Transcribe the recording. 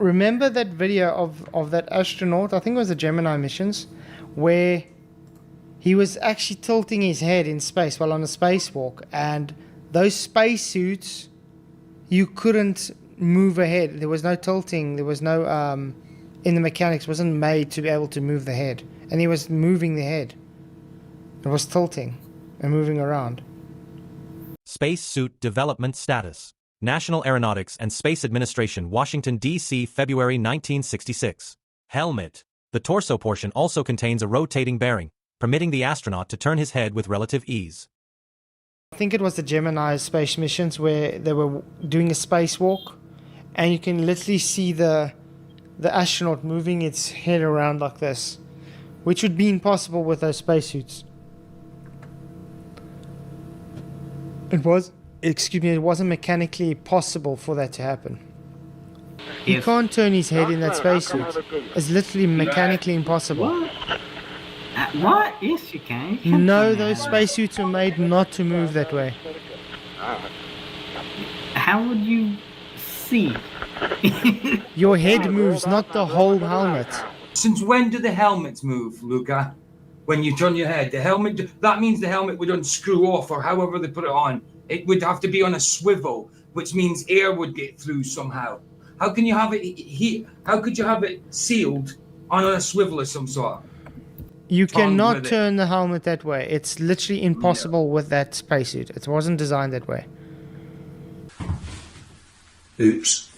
remember that video of that astronaut, I think it was the Gemini missions, where he was actually tilting his head in space while on a spacewalk, and those spacesuits, you couldn't move ahead. There was no tilting. There was no in the mechanics, wasn't made to be able to move the head, and he was moving the head. It was tilting and moving around. Spacesuit development status. National Aeronautics and Space Administration, Washington, D.C., February 1966. Helmet. The torso portion also contains a rotating bearing, permitting the astronaut to turn his head with relative ease. I think it was the Gemini space missions where they were doing a spacewalk, and you can literally see the astronaut moving its head around like this, which would be impossible with those spacesuits. It wasn't mechanically possible for that to happen. He can't turn his head in that spacesuit. It's literally mechanically impossible. What? Yes, you can. No, those spacesuits were made not to move that way. How would you see? Your head moves, not the whole helmet. Since when do the helmets move, Luca? When you turn your head, the helmet, that means the helmet would unscrew off, or however they put it on. It would have to be on a swivel, which means air would get through somehow. How can you have it here? How could you have it sealed on a swivel of some sort? You cannot turn the helmet that way. It's literally impossible with that spacesuit. It wasn't designed that way. Oops.